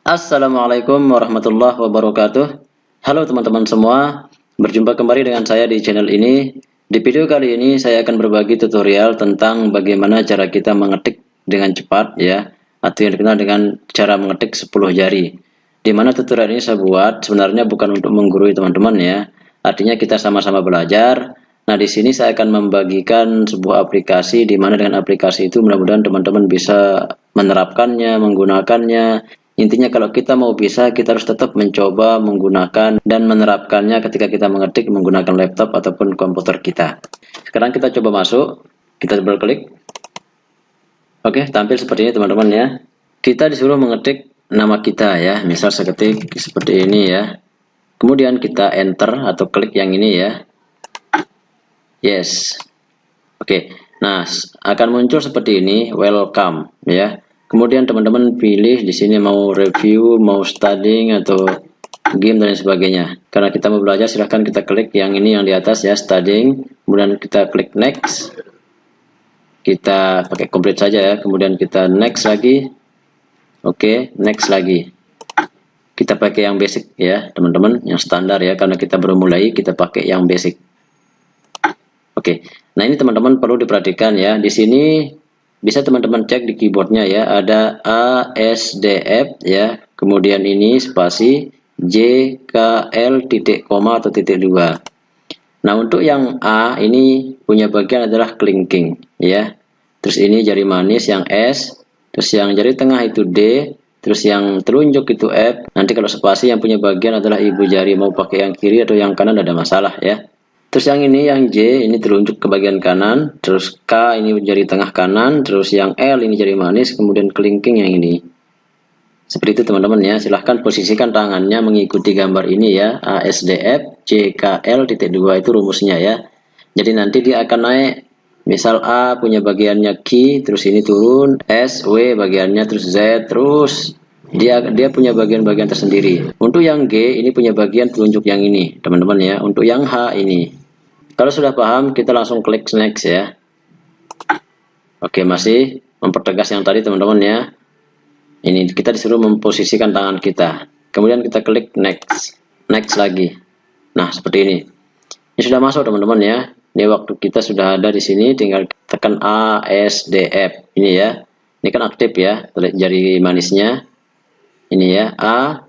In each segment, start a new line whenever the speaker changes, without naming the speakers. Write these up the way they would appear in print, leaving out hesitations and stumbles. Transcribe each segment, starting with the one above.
Assalamualaikum warahmatullahi wabarakatuh. Halo teman-teman semua, berjumpa kembali dengan saya di channel ini. Di video kali ini saya akan berbagi tutorial tentang bagaimana cara kita mengetik dengan cepat ya, atau yang dikenal dengan cara mengetik 10 jari. Di mana tutorial ini saya buat sebenarnya bukan untuk menggurui teman-teman ya. Artinya kita sama-sama belajar. Nah, di sini saya akan membagikan sebuah aplikasi di mana dengan aplikasi itu mudah-mudahan teman-teman bisa menerapkannya, menggunakannya. Intinya kalau kita mau bisa, kita harus tetap mencoba menggunakan dan menerapkannya ketika kita mengetik menggunakan laptop ataupun komputer kita. Sekarang kita coba masuk, kita double klik. Oke, tampil seperti ini teman-teman ya. Kita disuruh mengetik nama kita ya, misal saya ketik seperti ini ya. Kemudian kita enter atau klik yang ini ya. Yes. Oke, nah akan muncul seperti ini, welcome ya. Kemudian teman-teman pilih di sini mau review, mau studying atau game dan sebagainya. Karena kita mau belajar, silahkan kita klik yang ini yang di atas ya, studying. Kemudian kita klik next. Kita pakai complete saja ya. Kemudian kita next lagi. Oke, next lagi. Kita pakai yang basic ya, teman-teman, yang standar ya. Karena kita baru mulai, kita pakai yang basic. Oke, nah ini teman-teman perlu diperhatikan ya. Di sini bisa teman-teman cek di keyboardnya ya, ada A, S, D, F ya. Kemudian ini spasi J, K, L, titik koma atau titik 2. Nah untuk yang A ini punya bagian adalah kelingking ya. Terus ini jari manis yang S, terus yang jari tengah itu D, terus yang telunjuk itu F. Nanti kalau spasi yang punya bagian adalah ibu jari, mau pakai yang kiri atau yang kanan ada masalah ya. Terus yang ini, yang J, ini telunjuk ke bagian kanan. Terus K ini jari tengah kanan. Terus yang L ini jari manis. Kemudian kelingking yang ini. Seperti itu teman-teman ya. Silahkan posisikan tangannya mengikuti gambar ini ya. A, S, D, F, J, K, L, titik 2 itu rumusnya ya. Jadi nanti dia akan naik. Misal A punya bagiannya Q, terus ini turun. S, W bagiannya, terus Z, terus dia punya bagian-bagian tersendiri. Untuk yang G ini punya bagian telunjuk yang ini teman-teman ya. Untuk yang H ini, kalau sudah paham, kita langsung klik next ya. Oke, masih mempertegas yang tadi teman-teman ya. Ini kita disuruh memposisikan tangan kita. Kemudian kita klik next. Next lagi. Nah, seperti ini. Ini sudah masuk teman-teman ya. Ini waktu kita sudah ada di sini, tinggal tekan A, S, D, F. Ini ya. Ini kan aktif ya, jari manisnya. Ini ya, A,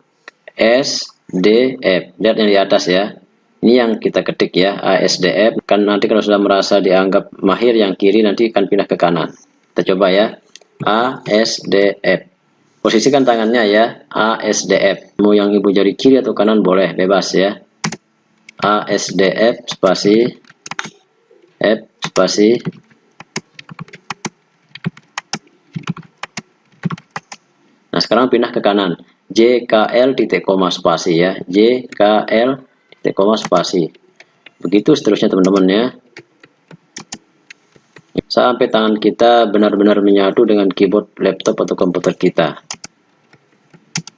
S, D, F. Lihat yang di atas ya. Ini yang kita ketik ya, ASDF. Kan nanti kalau sudah merasa dianggap mahir yang kiri, nanti akan pindah ke kanan. Kita coba ya, ASDF. Posisikan tangannya ya, ASDF. Mau yang ibu jari kiri atau kanan boleh, bebas ya. ASDF spasi F spasi. Nah sekarang pindah ke kanan, JKL titik koma spasi ya, JKL titik koma spasi. Begitu seterusnya teman-teman ya. Sampai tangan kita benar-benar menyatu dengan keyboard laptop atau komputer kita.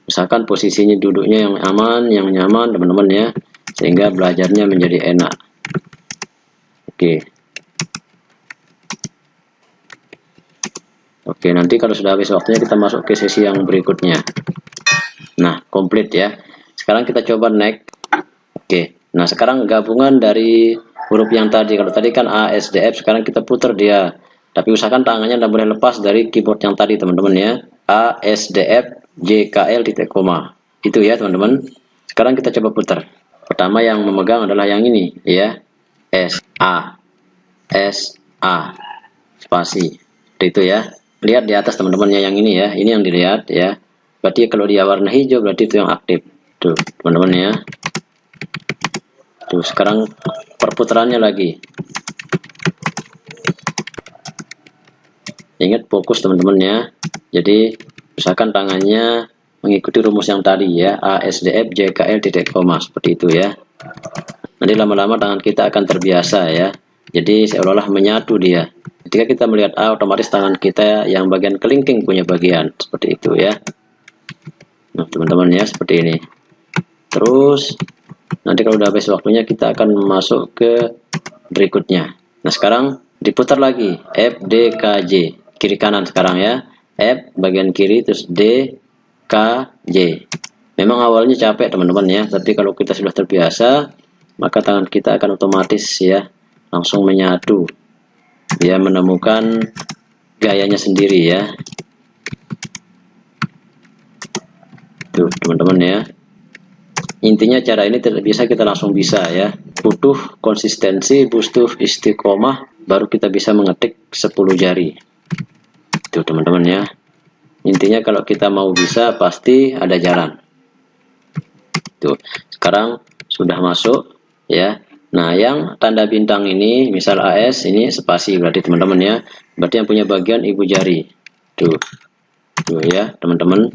Misalkan posisinya duduknya yang aman, yang nyaman teman-teman ya, sehingga belajarnya menjadi enak. Oke, nanti kalau sudah habis waktunya kita masuk ke sesi yang berikutnya. Nah, komplit ya. Sekarang kita coba next. Oke, nah sekarang gabungan dari huruf yang tadi. Kalau tadi kan A, S, D, F, sekarang kita putar dia. Tapi usahakan tangannya tidak boleh lepas dari keyboard yang tadi teman-teman ya. A, S, D, F, J, K, L, titik koma. Itu ya teman-teman. Sekarang kita coba putar. Pertama yang memegang adalah yang ini ya. S, A, S, A, spasi. Itu ya. Lihat di atas teman-temannya yang ini ya. Ini yang dilihat ya. Berarti kalau dia warna hijau berarti itu yang aktif. Tuh teman-teman ya. Tuh sekarang perputarannya lagi. Ingat fokus teman-teman ya. Jadi usahakan tangannya mengikuti rumus yang tadi ya, A, S, D, F, J, K, L, titik koma, seperti itu ya. Nanti lama-lama tangan kita akan terbiasa ya. Jadi seolah-olah menyatu dia. Ketika kita melihat A, otomatis tangan kita yang bagian kelingking punya bagian seperti itu ya. Nah teman-teman ya, seperti ini. Terus nanti kalau udah habis waktunya kita akan masuk ke berikutnya. Nah sekarang diputar lagi F, D, K, J, kiri kanan sekarang ya. F bagian kiri, terus D, K, K, J. Memang awalnya capek teman-teman ya, tapi kalau kita sudah terbiasa, maka tangan kita akan otomatis ya langsung menyatu, ya menemukan gayanya sendiri ya. Tuh teman-teman ya. Intinya cara ini tidak bisa kita langsung bisa ya. Butuh konsistensi, butuh istiqomah, baru kita bisa mengetik 10 jari. Tuh teman-teman ya. Intinya kalau kita mau bisa pasti ada jalan. Tuh, sekarang sudah masuk ya. Nah, yang tanda bintang ini, misal AS ini spasi berarti teman-teman ya. Berarti yang punya bagian ibu jari. Tuh. Tuh ya, teman-teman.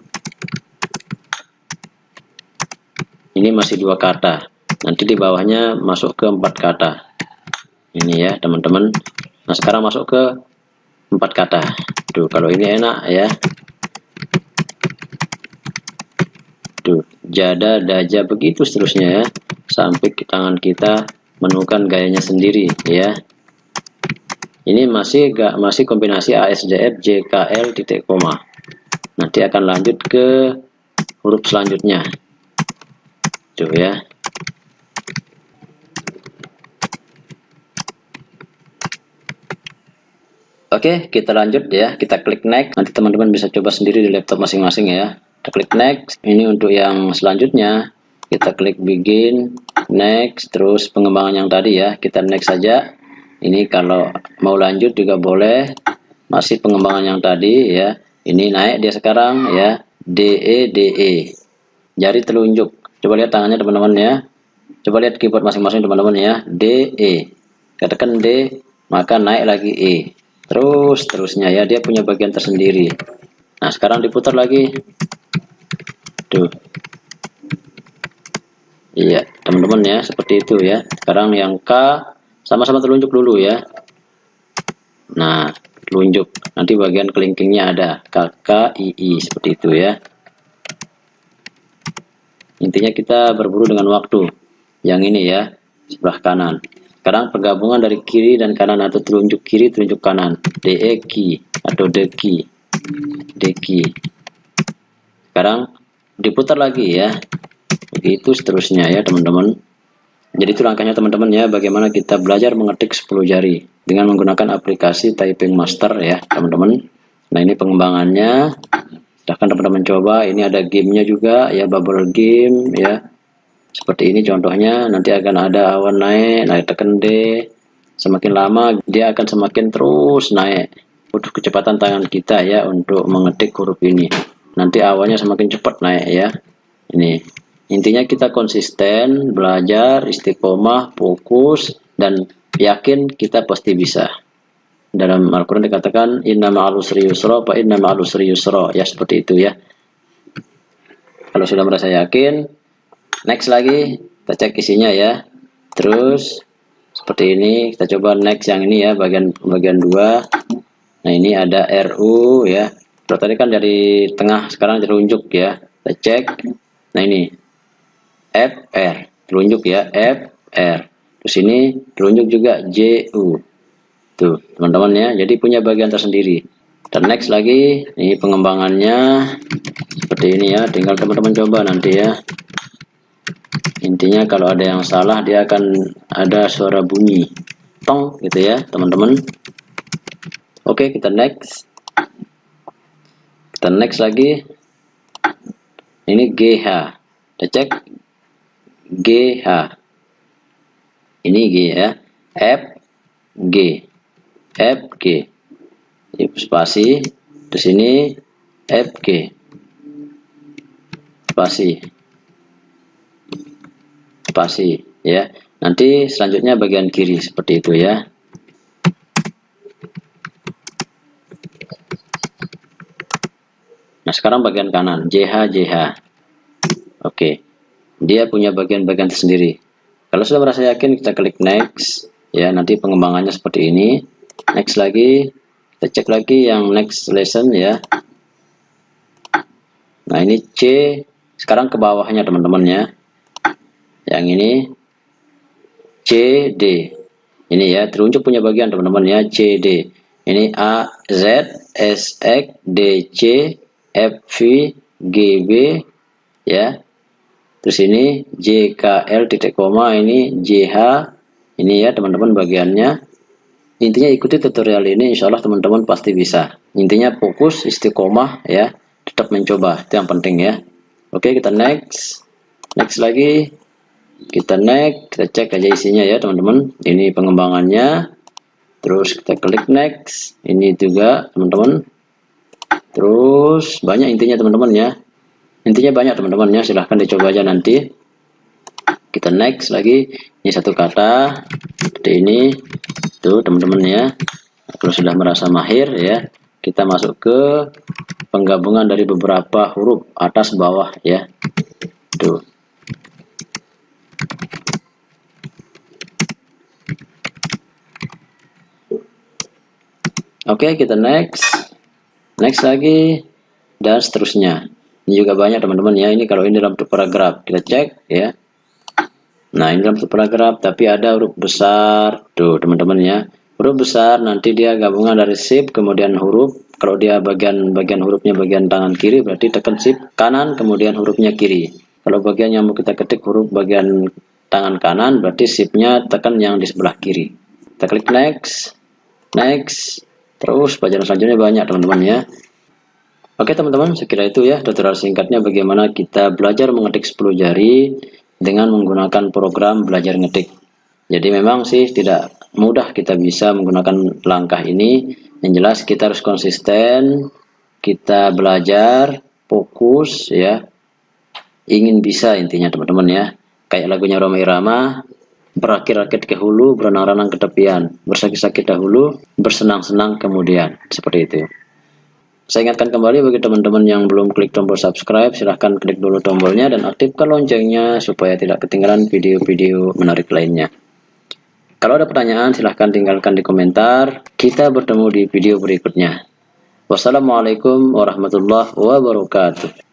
Ini masih 2 kata. Nanti di bawahnya masuk ke 4 kata. Ini ya, teman-teman. Nah, sekarang masuk ke 4 kata. Tuh, kalau ini enak ya. Tuh, jada, daja, begitu seterusnya ya. Sampai ke tangan kita menemukan gayanya sendiri ya. Ini masih kombinasi ASDF JKL titik koma. Nanti akan lanjut ke huruf selanjutnya. Tuh ya. Oke, kita lanjut ya. Kita klik next. Nanti teman-teman bisa coba sendiri di laptop masing-masing ya. Kita klik next. Ini untuk yang selanjutnya. Kita klik begin, next, terus pengembangan yang tadi ya. Kita next saja. Ini kalau mau lanjut juga boleh. Masih pengembangan yang tadi ya. Ini naik dia sekarang ya. DE DE. Jari telunjuk. Coba lihat tangannya teman-teman ya. Coba lihat keyboard masing-masing teman-teman ya. DE. Katakan D, maka naik lagi E. Terus terusnya ya, dia punya bagian tersendiri. Nah, sekarang diputar lagi. Tuh. Iya, teman-teman ya, seperti itu ya. Sekarang yang K sama-sama telunjuk dulu ya. Nah, telunjuk. Nanti bagian kelingkingnya ada KKII seperti itu ya. Intinya kita berburu dengan waktu. Yang ini ya, sebelah kanan. Sekarang pergabungan dari kiri dan kanan atau telunjuk kiri, telunjuk kanan. DE atau DEKI. DEKI. Sekarang diputar lagi ya. Begitu seterusnya ya teman-teman. Jadi itu langkahnya teman-teman ya, bagaimana kita belajar mengetik 10 jari dengan menggunakan aplikasi Typing Master ya teman-teman. Nah, ini pengembangannya. Silahkan teman-teman coba. Ini ada gamenya juga ya, bubble game ya. Seperti ini contohnya. Nanti akan ada awan naik tekan D. Semakin lama dia akan semakin terus naik. Butuh kecepatan tangan kita ya untuk mengetik huruf ini. Nanti awannya semakin cepat naik ya. Ini. Intinya kita konsisten, belajar, istiqomah, fokus, dan yakin kita pasti bisa. Dalam Al-Quran dikatakan, inna ma'al usri yusra, fa inna ma'al usri yusra. Ya, seperti itu ya. Kalau sudah merasa yakin, next lagi, kita cek isinya ya. Terus, seperti ini, kita coba next yang ini ya, bagian 2. Nah, ini ada RU ya. Kalau tadi kan dari tengah, sekarang telunjuk ya. Kita cek. Nah, ini. FR, telunjuk ya, FR. Terus ini telunjuk juga JU. Tuh, teman-teman ya. Jadi punya bagian tersendiri. Dan next lagi, ini pengembangannya seperti ini ya. Tinggal teman-teman coba nanti ya. Intinya kalau ada yang salah, dia akan ada suara bunyi tong gitu ya, teman-teman. Oke, kita next. Kita next lagi. Ini GH. Kita cek. GH, ini G ya, F G, spasi, di sini FG, spasi ya. Nanti selanjutnya bagian kiri seperti itu ya. Nah, sekarang bagian kanan, JH. Oke. Dia punya bagian-bagian tersendiri. Kalau sudah merasa yakin, kita klik next ya. Nanti pengembangannya seperti ini. Next lagi, kita cek lagi yang next lesson ya. Nah, ini C. Sekarang ke bawahnya teman-teman ya. Yang ini CD. Ini ya, telunjuk punya bagian teman-teman ya, CD. Ini A Z S X D C F V GB ya. Terus ini JKL titik koma, ini JH, ini ya teman-teman bagiannya. Intinya ikuti tutorial ini, insya Allah teman-teman pasti bisa. Intinya fokus, istiqomah ya, tetap mencoba, itu yang penting ya. Oke, kita next lagi, kita next, kita cek aja isinya ya teman-teman. Ini pengembangannya, terus kita klik next, ini juga teman-teman. Terus banyak intinya teman-teman ya. Intinya banyak teman-teman ya, silahkan dicoba aja nanti. Kita next lagi, ini satu kata seperti ini tuh teman-teman ya. Kalau sudah merasa mahir ya, kita masuk ke penggabungan dari beberapa huruf atas bawah ya tuh. Oke, kita next lagi dan seterusnya. Ini juga banyak teman-teman ya. Ini kalau ini dalam bentuk paragraf, kita cek ya. Nah, ini dalam bentuk paragraf tapi ada huruf besar tuh teman-teman ya. Huruf besar nanti dia gabungan dari shift kemudian huruf. Kalau dia bagian hurufnya bagian tangan kiri, berarti tekan shift kanan kemudian hurufnya kiri. Kalau bagian yang mau kita ketik huruf bagian tangan kanan, berarti shiftnya tekan yang di sebelah kiri. Kita klik next. Terus pelajaran selanjutnya banyak teman-teman ya. Oke teman-teman, sekira itu ya tutorial singkatnya bagaimana kita belajar mengetik 10 jari dengan menggunakan program belajar ngetik. Jadi memang sih tidak mudah kita bisa menggunakan langkah ini. Yang jelas kita harus konsisten, kita belajar, fokus ya. Ingin bisa intinya teman-teman ya. Kayak lagunya Rhoma Irama, berakit-rakit ke hulu, berenang-renang ke tepian, bersakit-sakit dahulu, bersenang-senang kemudian. Seperti itu. Saya ingatkan kembali bagi teman-teman yang belum klik tombol subscribe, silahkan klik dulu tombolnya dan aktifkan loncengnya supaya tidak ketinggalan video-video menarik lainnya. Kalau ada pertanyaan silahkan tinggalkan di komentar. Kita bertemu di video berikutnya. Wassalamualaikum warahmatullahi wabarakatuh.